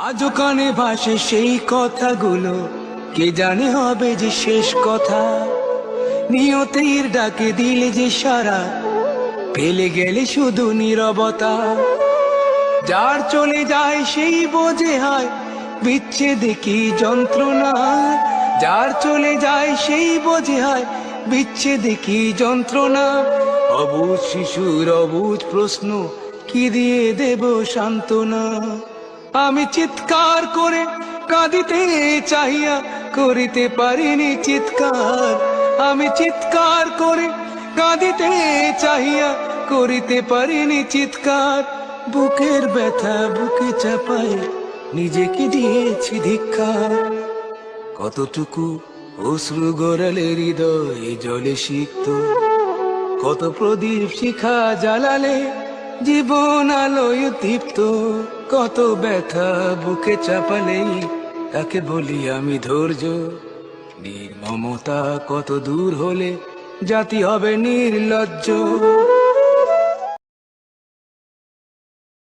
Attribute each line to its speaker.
Speaker 1: আজও কানে ভাসে সেই কথাগুলো, কে জানে হবে যে শেষ কথা। নিয়তির ডাকে দিলে যে সারা, পেলে গেলে শুধু নীরবতা। যার চলে যায় সেই বোঝে হয় বিচ্ছেদে কি যন্ত্রণা। যার চলে যায় সেই বোঝে হয় বিচ্ছেদে কি যন্ত্রণা। অবুঝ শিশুর অবুঝ প্রশ্ন, কি দিয়ে দেব সান্ত্বনা। আমি চিৎকার করে কাঁদিতে চাহিয়া করিতে পারিনি চিৎকার। আমি চিৎকার করে কাঁদিতে চাহিয়া করিতে পারিনি চিৎকার। বুকের ব্যথা বুকে চাপায় নিজেকে দিয়েছি ধিক্কার। কতটুকু অশ্রু গড়ালে হৃদয় জলে সিক্ত, কত প্রদীপ শিখা জ্বালালে জীবন আলোয় দীপ্ত। কত ব্যথা বুকে চাপালেই তাকে বলি আমি ধৈর্য। নির্মমতা কত দূর হলে জাতি হবে নির্লজ্জ।